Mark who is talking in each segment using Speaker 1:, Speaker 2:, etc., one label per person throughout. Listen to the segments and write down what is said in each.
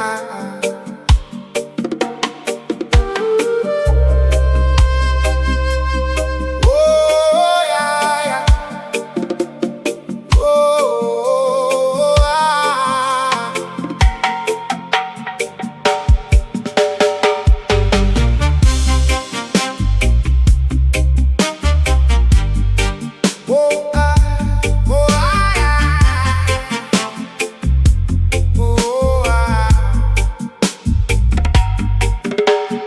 Speaker 1: Oh, yeah, yeah. Oh, ah. Oh, ah. Oh, ah, yeah. Oh, ah.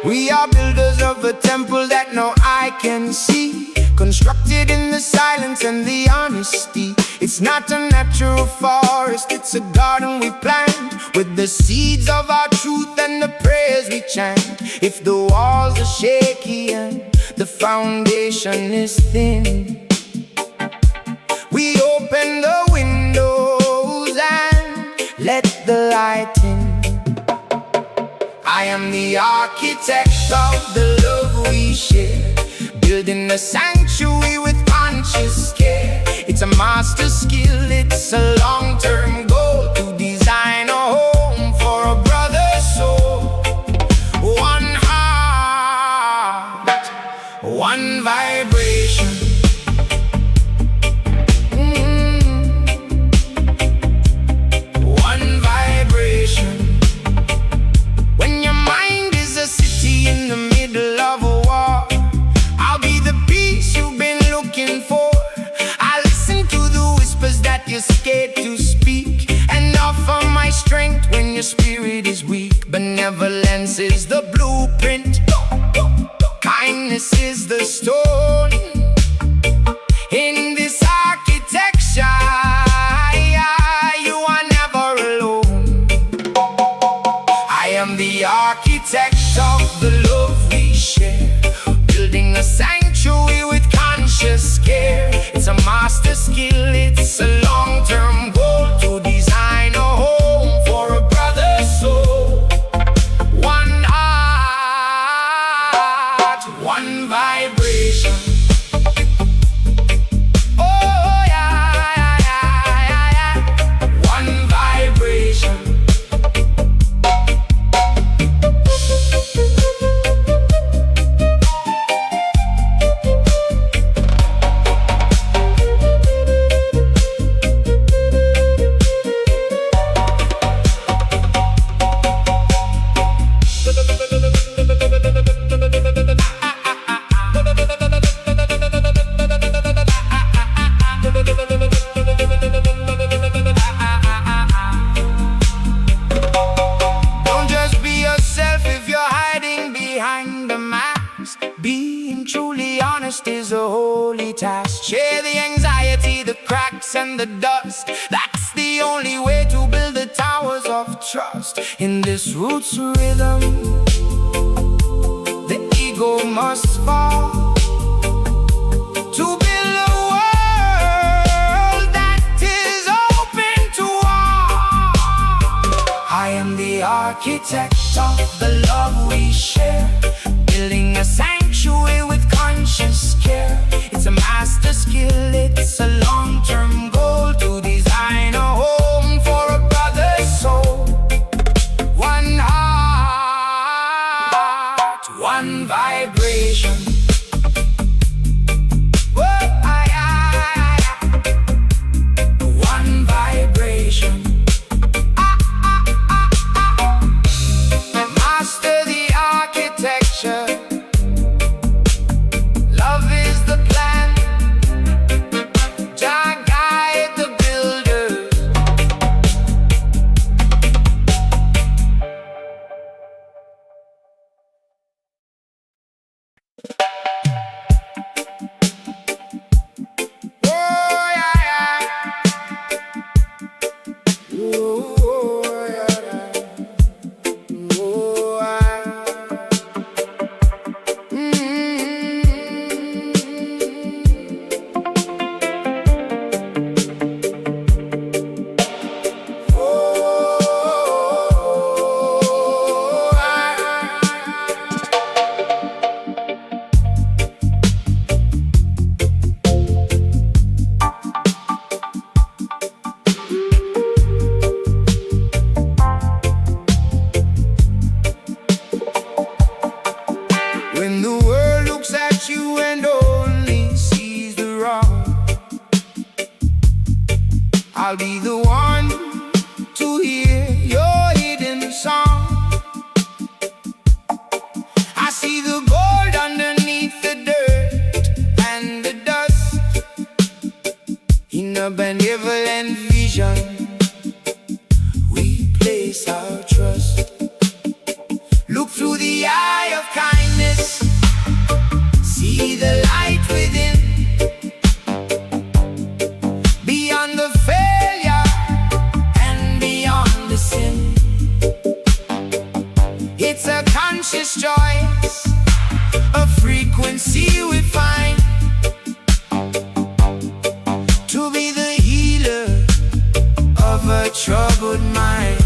Speaker 1: We are builders of a temple that no eye can see, constructed in the silence and the honesty. It's not a natural forest, it's a garden we plant, with the seeds of our truth and the prayers we chant. If the walls are shaky and the foundation is thin, we open the windows and let the light in. I am the architect of the love we share, building a sanctuary with conscious care. It's a master skill, it's a long-term goal, to design a home for a brother's soul. One heart, one vibration. One vibration. When your mind is a city in the middle of a war, I'll be the peace you've been looking for. I listen to the whispers that you're scared to speak, and offer my strength when your spirit is weak. Benevolence is the blueprint, kindness is the stone. In this architecture, you are never alone. I am the architect of the love we share, building a sanctuary with conscious care. It's a master skill, it's a long-term goal, to design a home for a brother's soul. One heart, one vibration. Oh, yeah, yeah, yeah, yeah. One vibration. Don't just be yourself if you're hiding behind the mask. Being truly honest is a holy task. Share the anxiety, the cracks and the dust. That's the only way to build the towers of trust. In this roots rhythm, the ego must fall, to build a world that is open to all. I am the architect of the love we share, building a sanctuary with conscious care. It's a master skill, it's a long-term goal, to design a home for a brother's soul. One heart, one vibration. Whoa, one vibration. Master the architecture. Love is the plan. Jah guide Look through the eye of kindness, see the light within. Beyond the failure and beyond the sin, it's a conscious choice, a frequency we find, to be the healer of a troubled mind.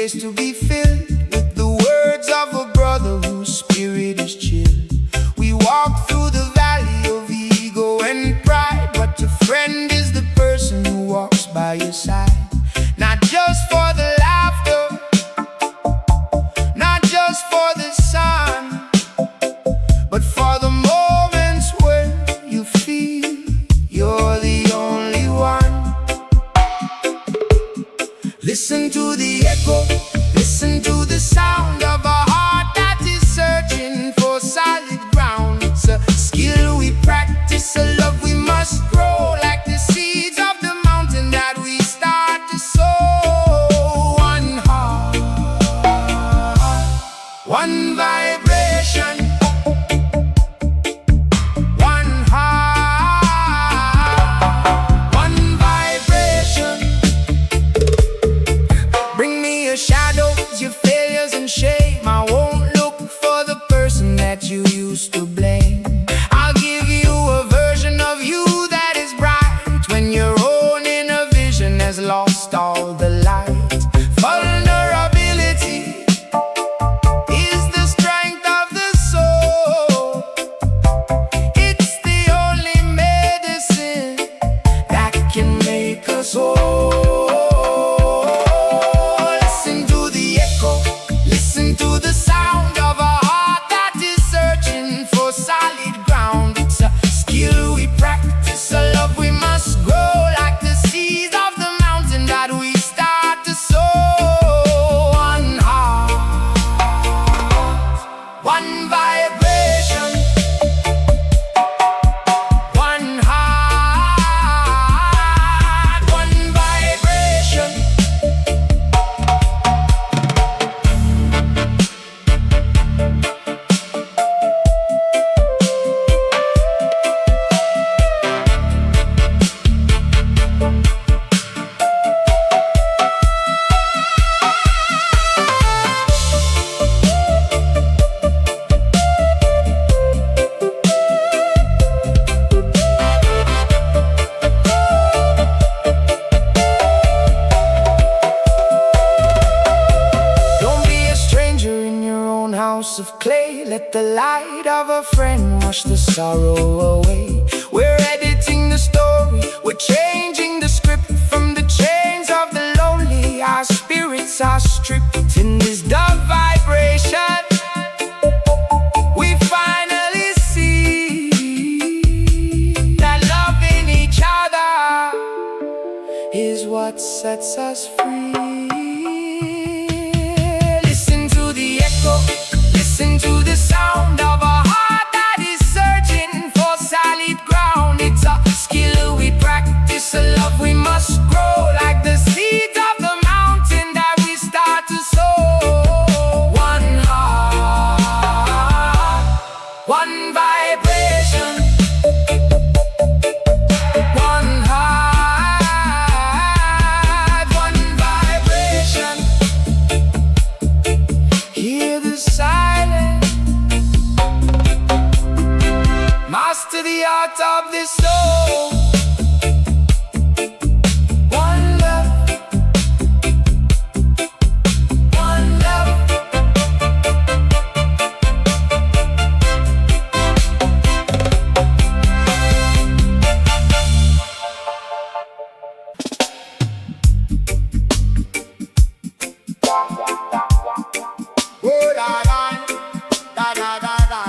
Speaker 1: place to be filled with the words of a brother whose spirit is chill. We walk through the valley of ego and pride, but a friend is the person who walks by your side. Not just for the laughter, not just for the sun, but for the moments when you feel you're the only one. Listen to the echo, listen to the sound of a heart that is searching for solid ground. It's a skill we practice, a love we must grow, like the seeds of the mountain that we start to sow. One heart, one vibration. One heart, one vibration. Bring me your shadows, your failures and shame. I won't look for the person that you used to blame. I'll give you a version of you that is bright when your own inner vision has lost all the light. Vulnerability is the strength of the soul. It's the only medicine that can make us whole. Listen to the echo, listen to the sound of a heart that is searching for solid ground. It's a skill we practice, a love we must grow, like the seeds of the mountain that we start to sow. One heart, one vibration. One heart, one vibration. Don't be a stranger in your own house of clay. Let the light of a friend wash the sorrow away. We're editing the story, we're changing the script. From the chains of the lonely, our spirits are stripped. In this dub vibration, we finally see that loving each other is what sets us free. Listen to the echo, listen to the sound of a heart that is searching for solid ground. It's a skill we practice, a love we must grow, like the seeds of the mountain that we start to sow. One heart, one vibration. One heart, one vibration. Hear the silence, master the art of this soul. One love, one love. Oh, la, la, da, da, da, da.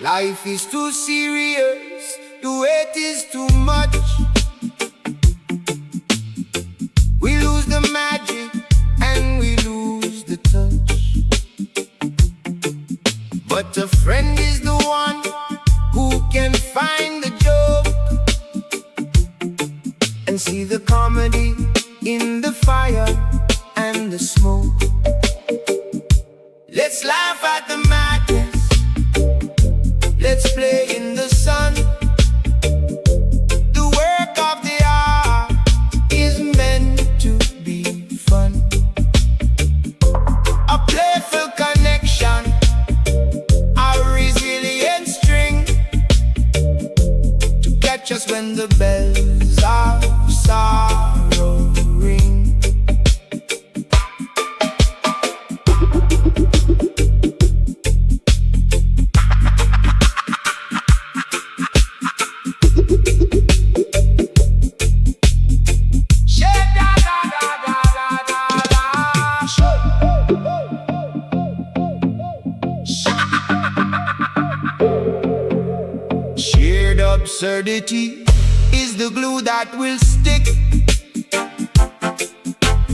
Speaker 1: Life is too serious, the weight is too much. We lose the magic and we lose the touch. But a friend is the one who can find the joke and see the comedy in the fire and the smoke. Let's laugh at the madness, let's play in the sun. The work of the art absurdity is the glue that will stick.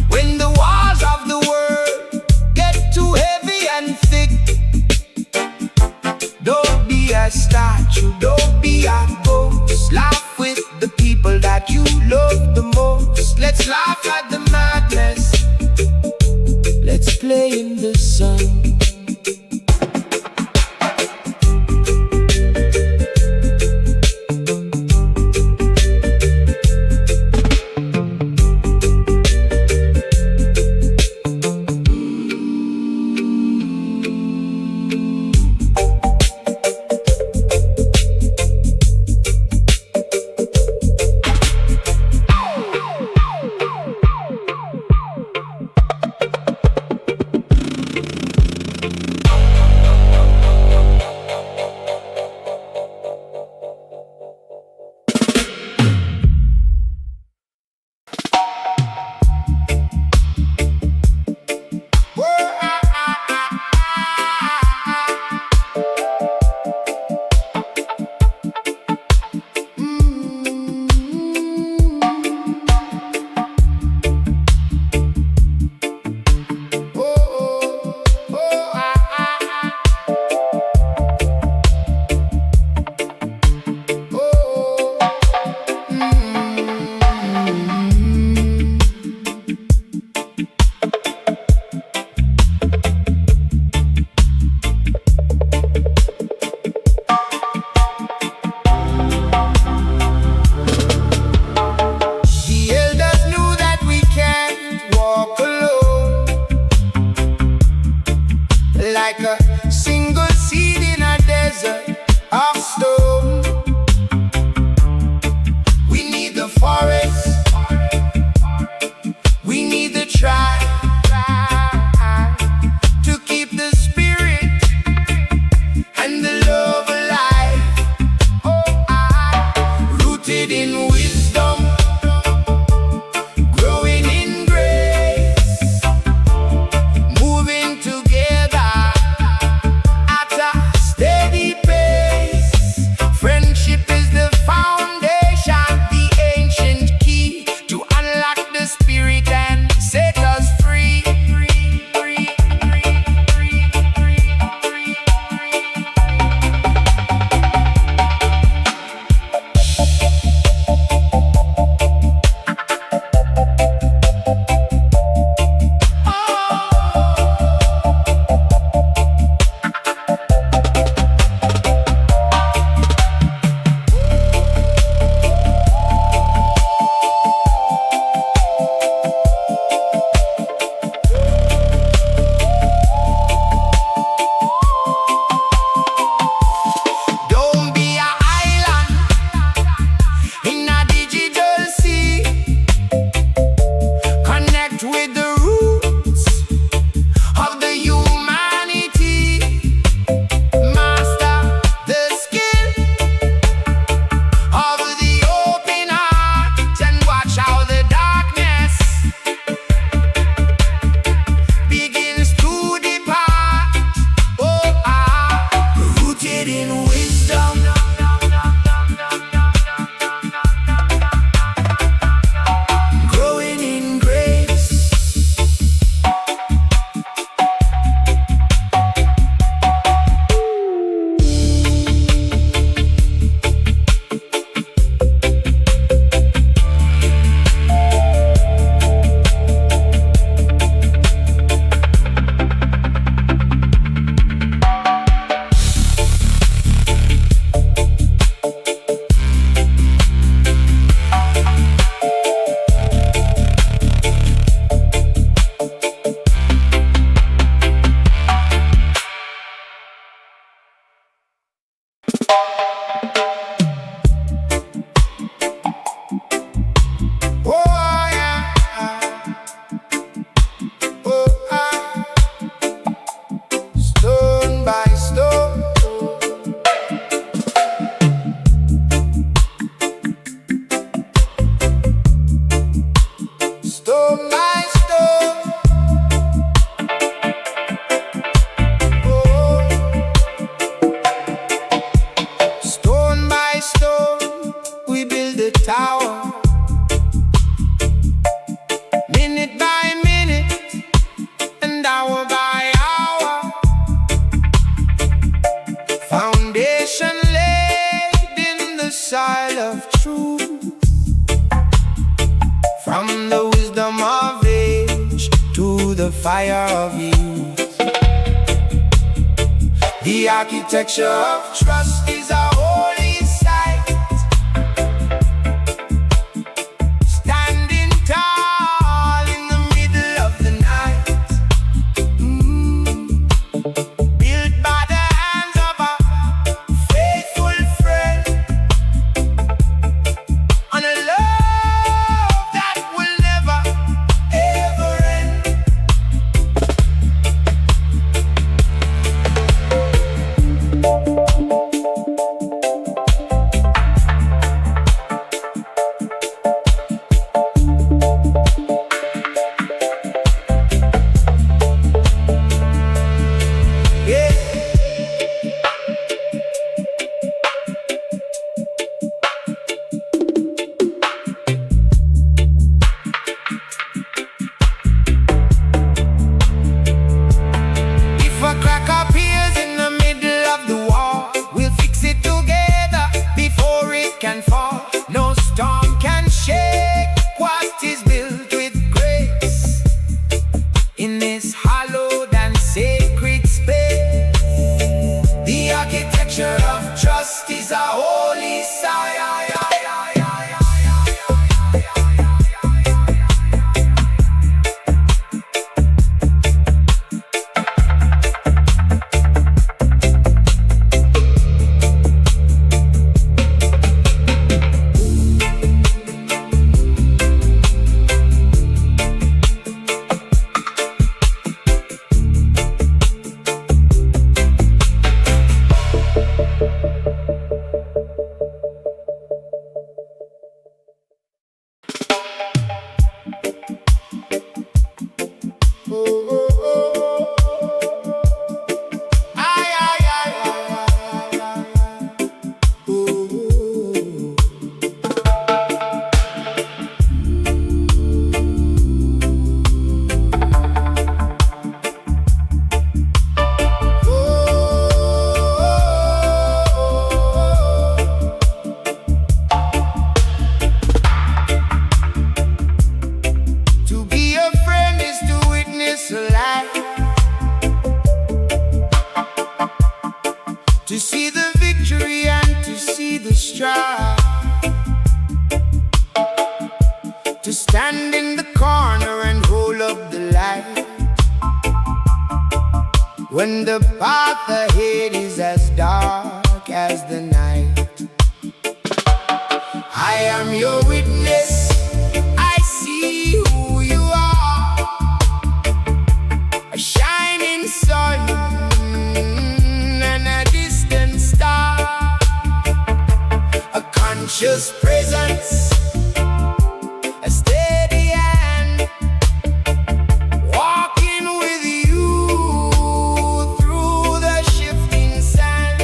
Speaker 1: When the walls of the world get too heavy and thick, don't be a statue, don't be a ghost. Laugh with the people that you love the most. Let's laugh at the madness, let's play in the sun. Like a single seed in a desert of stone, we need the forest, we need the tribe to keep the spirit and the love alive. Oh, rooted in wisdom, growing in grace, moving together at a steady pace. Friendship is the foundation, the ancient key to unlock the spirit and set us free. Don't be an island in a digital sea. Connect with the roots of the humanity. Master the skill of the open heart and watch how the darkness begins to depart. Oh, rooted in wisdom, growing in grace. Oh yeah, oh stone by stone, stone by stone. Oh, stone by stone. the fire of youth. The architecture of trust is a holy sight, standing tall in the middle of the night. Built by the hands of a faithful friend, on a love that will never, ever end. If a crack appears in the middle of the wall, we'll fix it together before it can fall. No storm can shake what is built with grace in this hallowed and sacred space. The architecture of trust is a holy science. To be a friend is to witness a life, to see the victory and to see the strife, to stand in the corner and hold up the light when the path ahead is as dark as the night. I am your witness, I see who you are, a shining sun and a distant star, a conscious presence, a steady hand, walking with you through the shifting sand.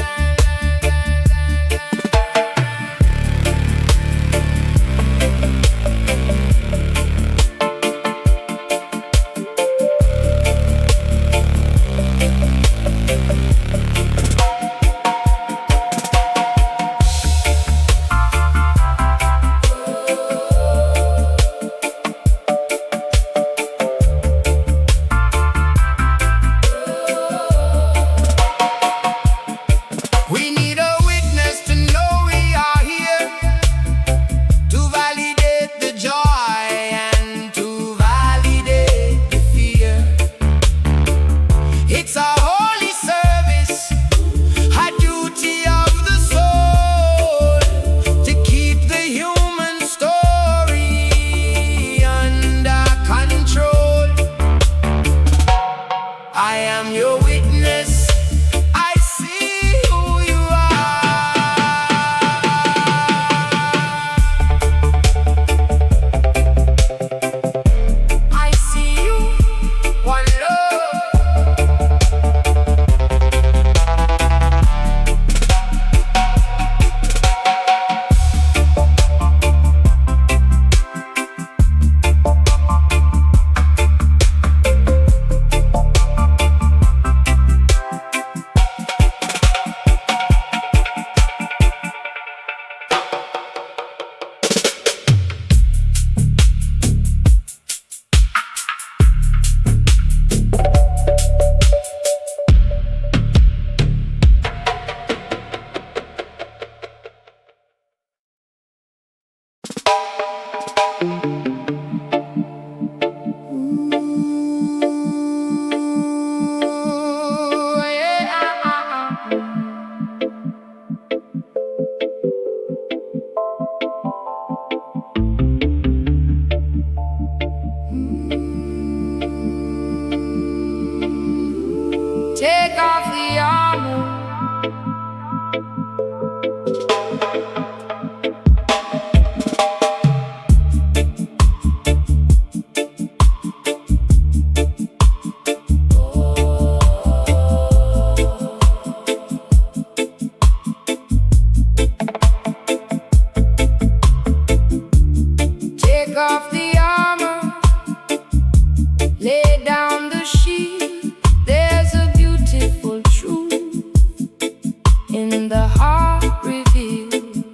Speaker 1: Take off the armor. Take off the armor. Lay down the shield. There's a beautiful truth in the heart revealed,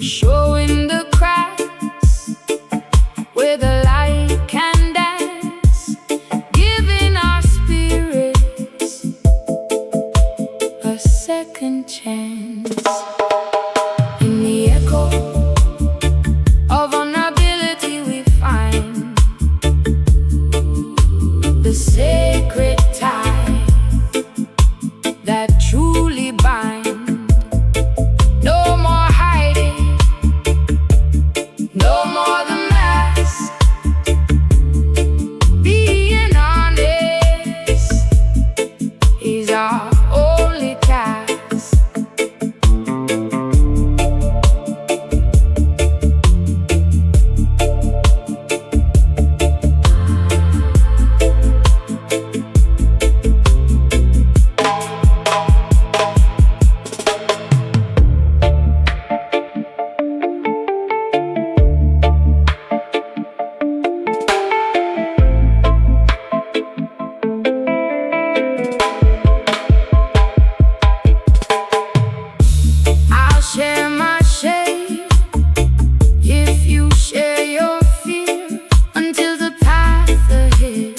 Speaker 1: showing the cracks where the light can dance, giving our spirits a second chance. In the echo of vulnerability we find the sacred tie that truly binds. No more hiding, no more the mask. Being honest is our only task. I'll share my shame if you share your fear, until the path ahead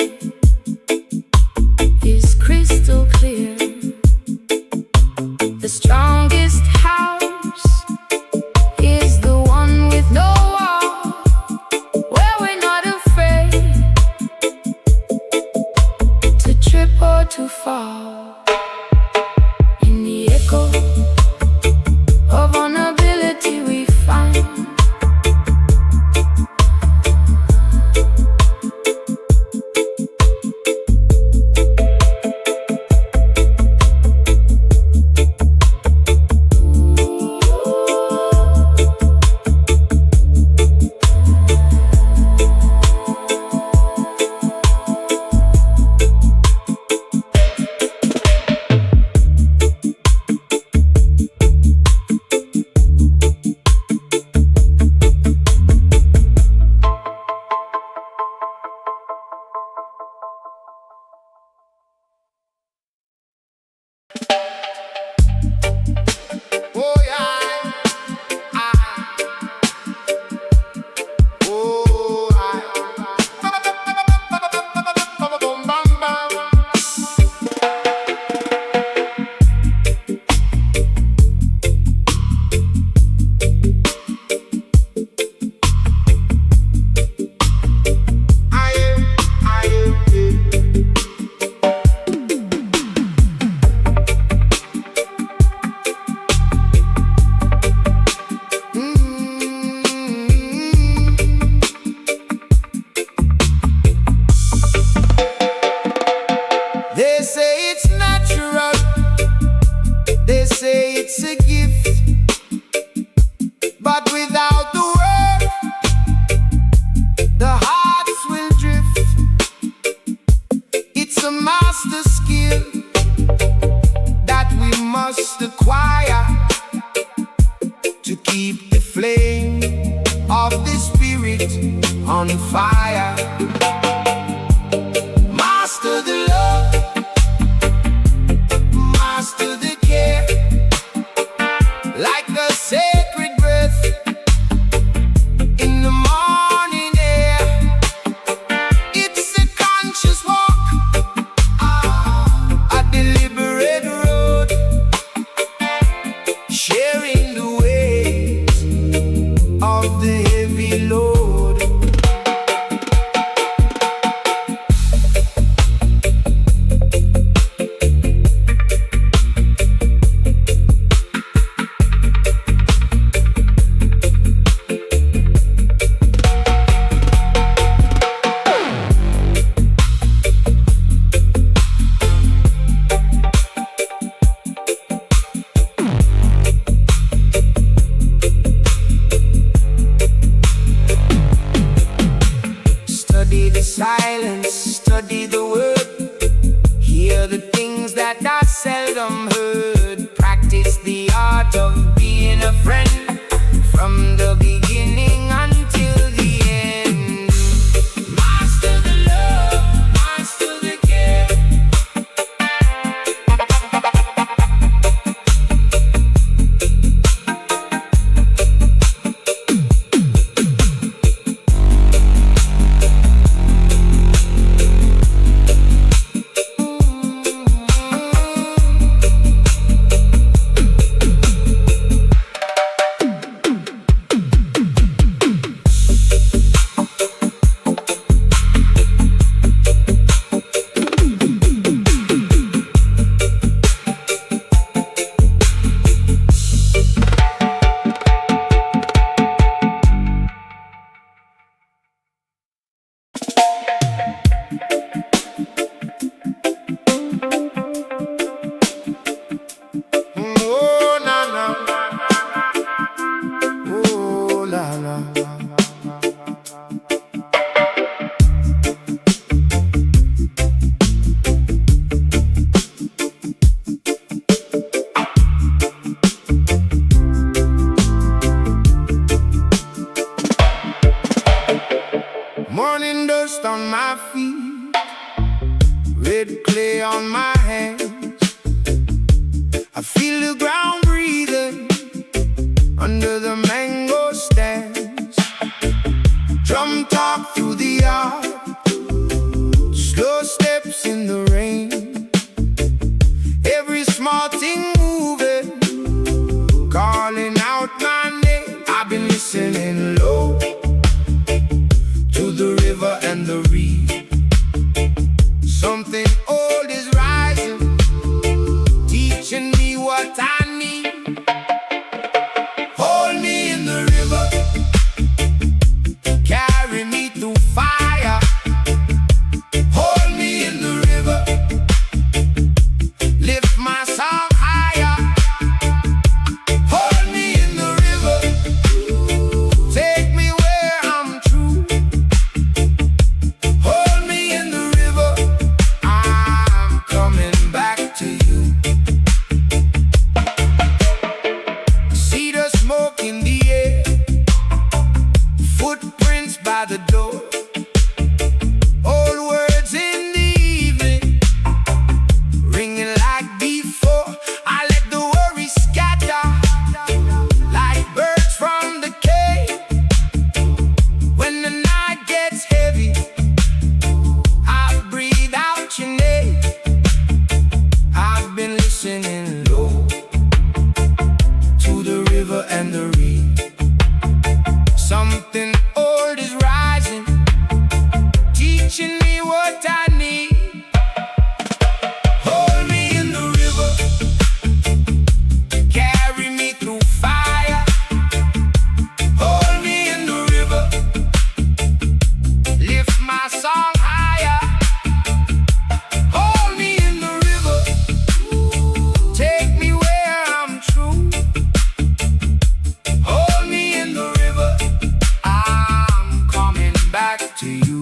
Speaker 1: is crystal clear. The strongest house is the one with no wall, where we're not afraid to trip or to fall. In the echo of vulnerability we find oh yeah, oh They say it's natural, they say it's a gift, but without the work, the hearts will drift. It's a master skill that we must acquire to keep the flame of the spirit on fire. Master the love, master the care, like a sacred breath in the morning air. It's a conscious walk, a deliberate road, sharing the weight of the heavy load. Study the silence, study the word. Hear the things that are seldom heard. Practice the art of being a friend, from the beginning until the end. Master the love, master the care. Oh, na na, oh, la la. Morning dust on my feet, red clay on my hands. I feel the ground breathing under the mango stands. Drum talk through the yard, slow steps in the rain. Every small thing moving, calling out my name. I've been listening low to the river and the reed. Something old is rising, teaching me what I need. Hold me in the river, carry me through fire. Hold me in the river, lift my song higher. Hold me in the river, take me where I'm true. Hold me in the river, I'm coming back to you. See the smoke in the air, footprints by the door. Old words in the evening, ringing like before. I let the worry scatter like birds from the cave. When the night gets heavy, I breathe out your name. I've been listening low to the river and the reed. Something old is rising, teaching me what I need. Hold me in the river, carry me through fire. Hold me in the river, lift my song higher. Hold me in the river, take me where I'm true. Hold me in the river, I'm coming back to you.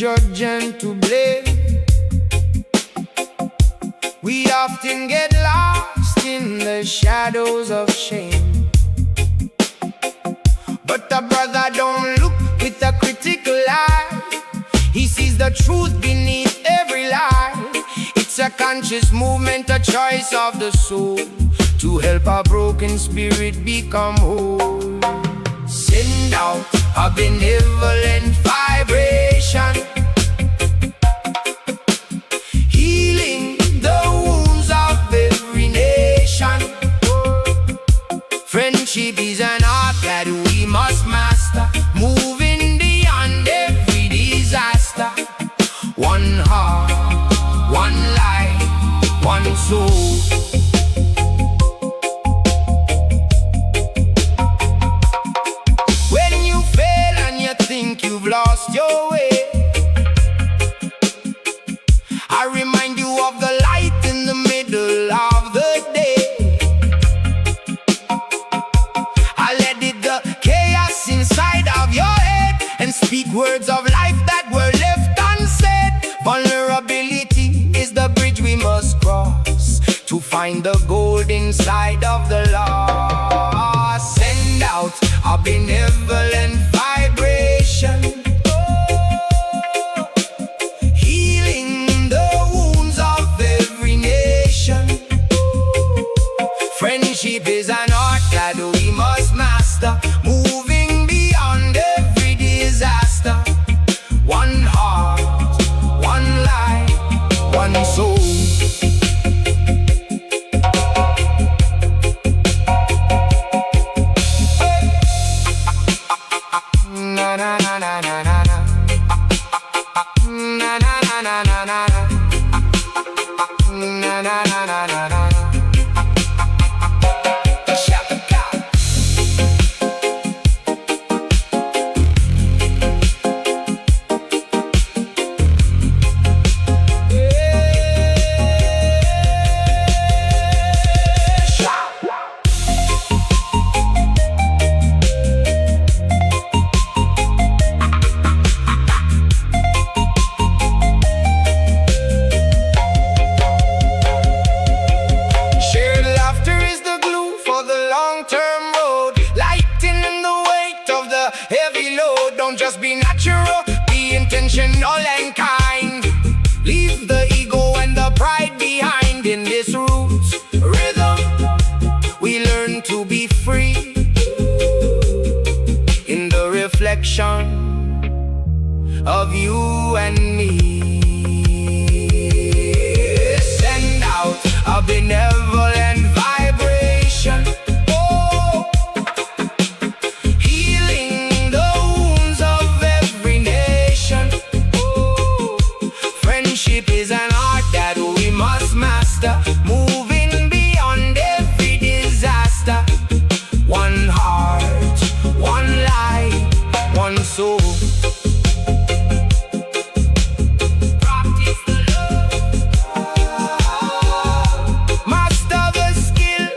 Speaker 1: judge and to blame. We often get lost in the shadows of shame. But the brother don't look with a critical eye. He sees the truth beneath every lie. It's a conscious movement, a choice of the soul, to help a broken spirit become whole. Send out a benevolent vibration, healing the wounds of every nation. Friendship is an art that we must master, moving beyond every disaster. One heart, one life, one soul. When you fail and you think you've lost your way, I remind you of the light in the middle of the day. I let it the chaos inside of your head and speak words of life that were left unsaid. Vulnerability is the bridge we must cross to find the gold inside of the lost. Send out a benevolent vibration, healing the wounds of every nation. Friendship is an art that we must master, moving beyond every disaster. One heart, one life, one soul. Na na na na na na na. Na na na na na na na. Na na na na na na. Don't just be natural, be intentional and kind. Leave the ego and the pride behind. In this roots rhythm, we learn to be free. In the reflection of you and me, send out a benevolent vibration, moving beyond every disaster. One heart, one life, one soul. Practice the love, master the skill,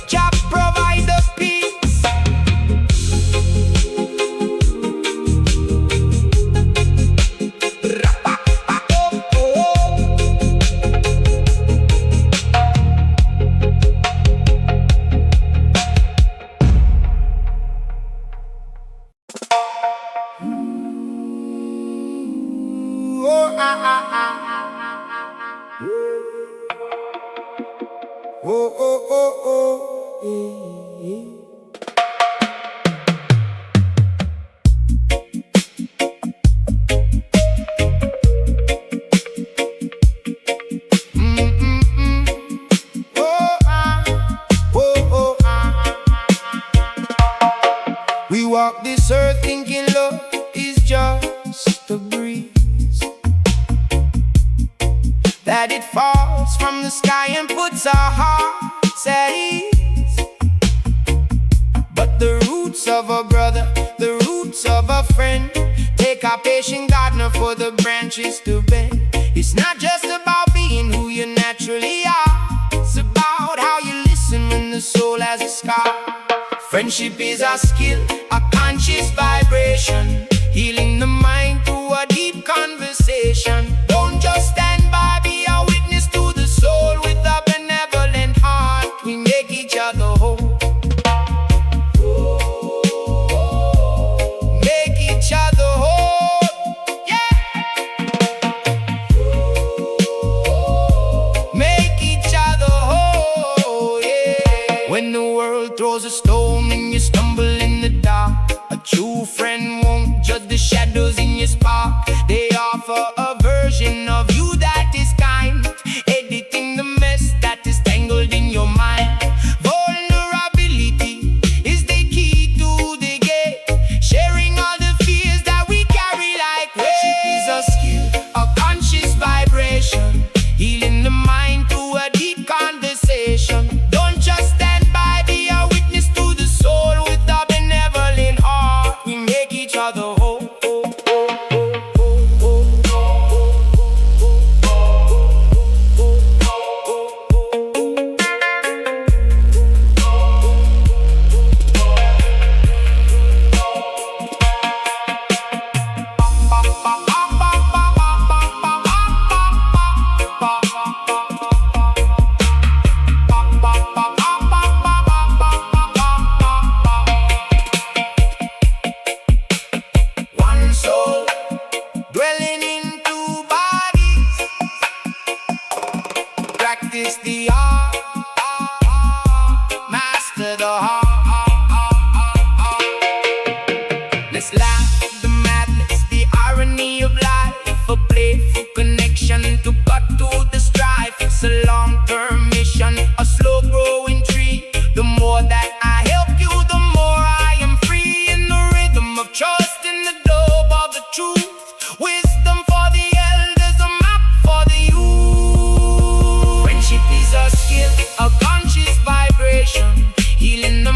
Speaker 1: Jah provide the peace. Oh, oh, oh, oh, we walk this earth thinking love is just a breeze, that it falls from the sky and puts our hearts at ease. But the roots of a brother, the roots of a friend, take a patient gardener for the branches to bend. It's not just about being who you naturally are, it's about how you listen when the soul has a scar. Friendship is a skill, a conscious vibration, healing the mind conversation. Don't just stand by, be a witness to the soul. With a benevolent heart, we make each other whole. Make each other whole, yeah. Make each other whole, yeah. When the world throws a stone and you stumble in the dark, a true friend won't judge the shadows in your spark. They offer a version of you that is kind, editing the mess that is tangled in your mind. Vulnerability is the key to the gate, sharing all the fears that we carry like weight. Worship is a skill, a conscious vibration, healing the mind through a deep conversation. Don't just stand by, be a witness to the soul. With a benevolent heart, we make each other whole. Soul dwelling in two bodies, practice the art, master the heart. Let's laugh the madness, the irony of life, a playful connection to cut to the strife. It's a long-term mission, a slow-growing tree. The more that I help you, the more I am free. In the rhythm of trust, in the globe of the truth. Wisdom for the elders, a map for the youth. Friendship is a skill, a conscious vibration, healing the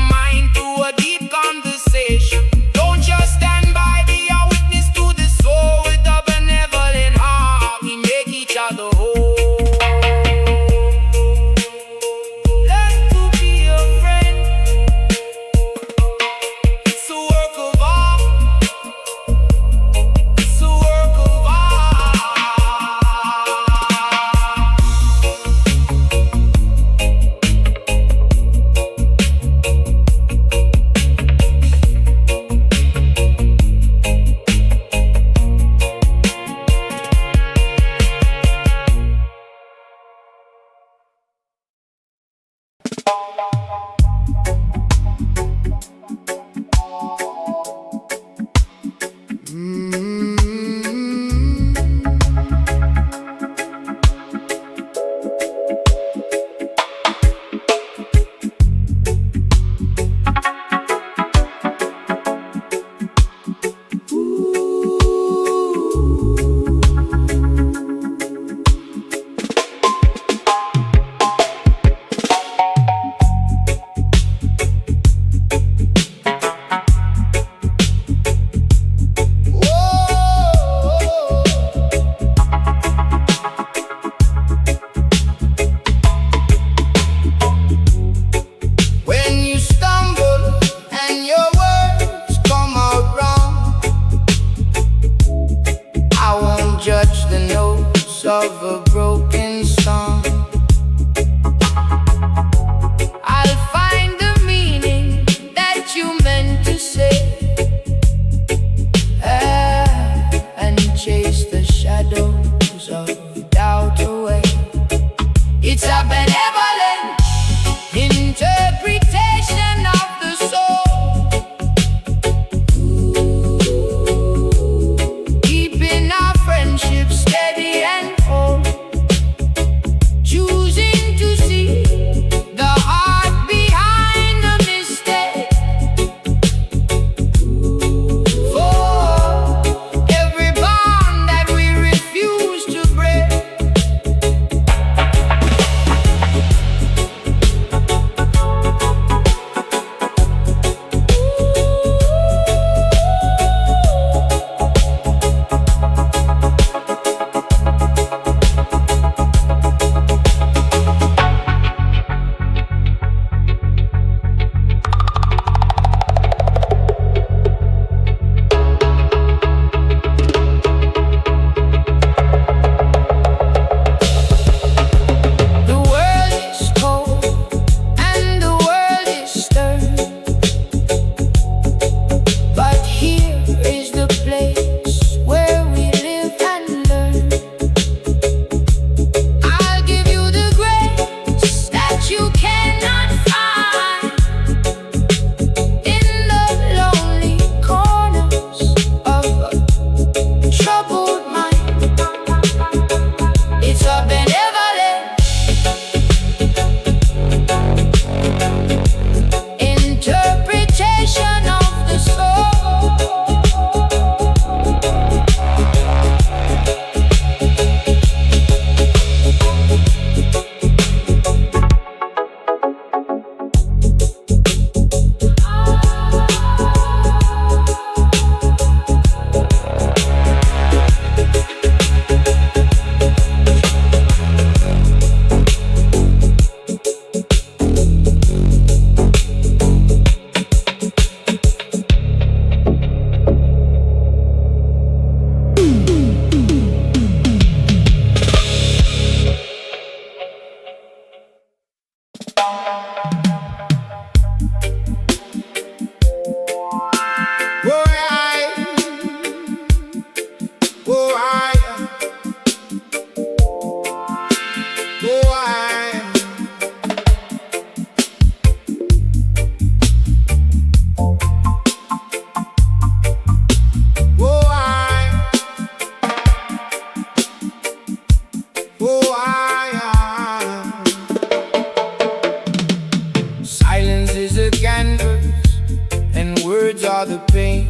Speaker 1: all the pain.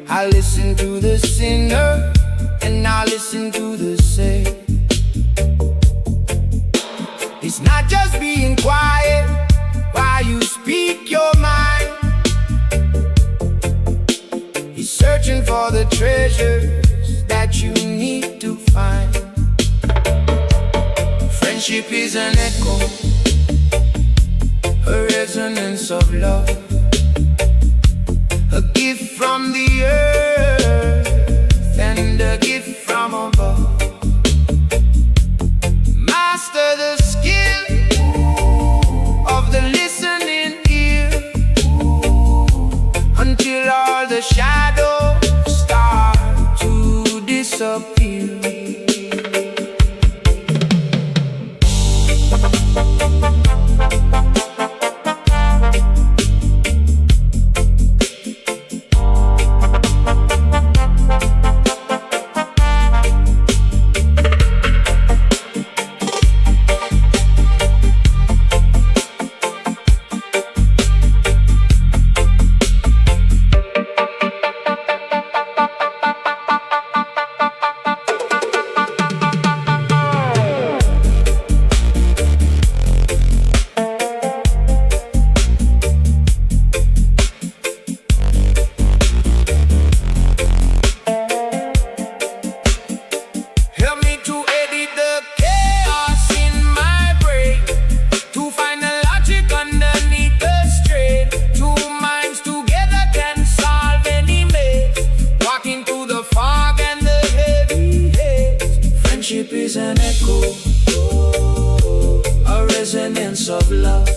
Speaker 1: I listen to the sinner, and I listen to the saint. It's not just being quiet while you speak your mind. He's searching for the treasures that you need to find. Friendship is an echo, a resonance of love, a gift from the earth and a gift from above. Master the skill of the listening ear until all the shadows start to disappear. Friendship is an echo, a resonance of love.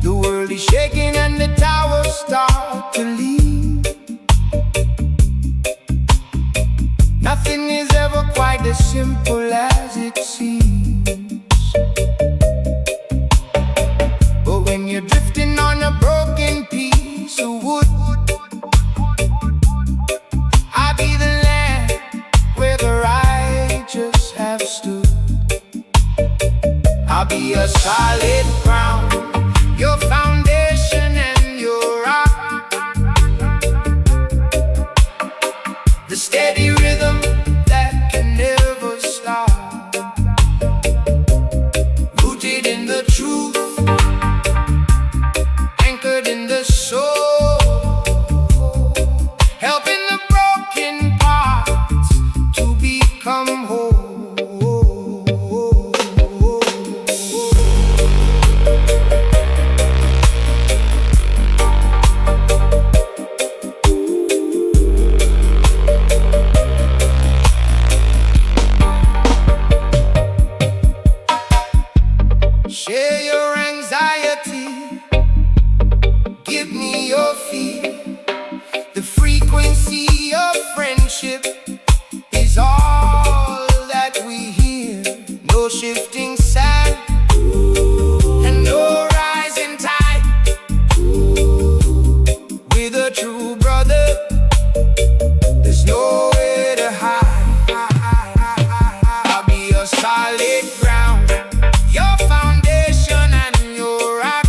Speaker 1: The world is shaking and the towers start to lean. Nothing is ever quite as simple as it seems. But when you're drifting on a broken piece of wood, I'll be the land where the righteous have stood. I'll be a solid ground, your foundation and your rock, the steady rhythm that can never stop, rooted in the truth, anchored in the soul, helping the broken parts to become whole. Share your anxiety, give me your fear. The frequency of friendship is all that we hear. No shifting sand and no rising tide. With a true brother, there's nowhere to hide. I'll be a solid ground, your foundation and your rock.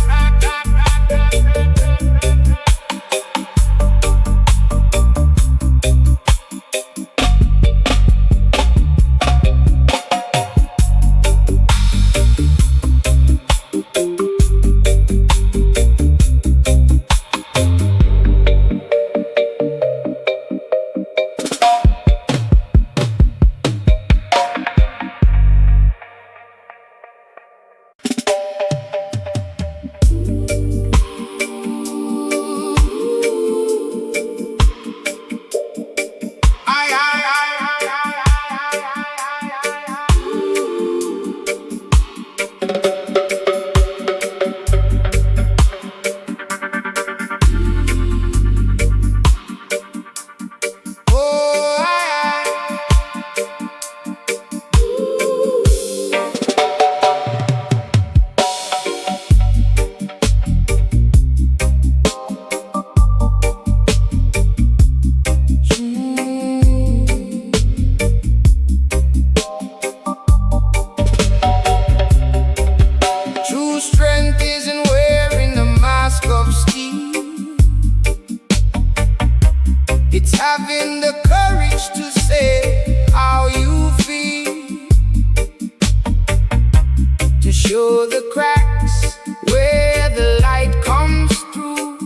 Speaker 1: show the cracks where the light comes through,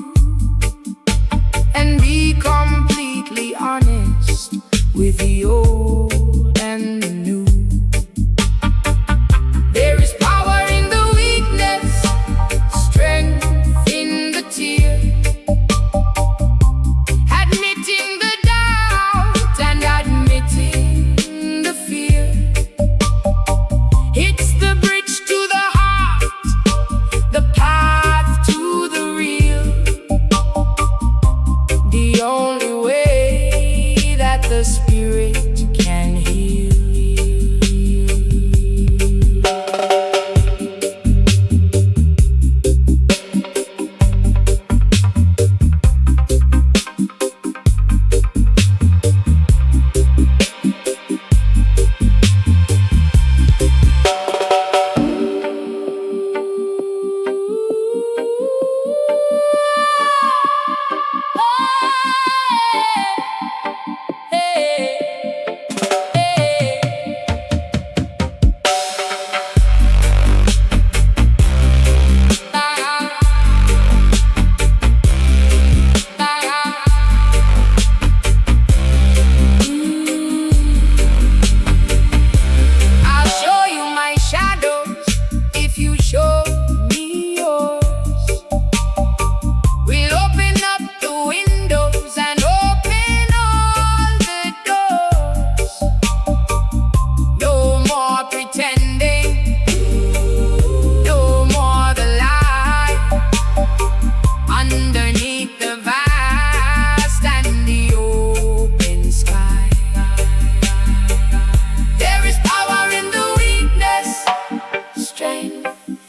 Speaker 1: and be completely honest with the old and the new. There is power in the weakness, strength in the tear, admitting the doubt and admitting the fear. It's the bridge to the heart, the path to the real, the only way that the spirit can heal.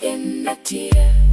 Speaker 1: In the tear.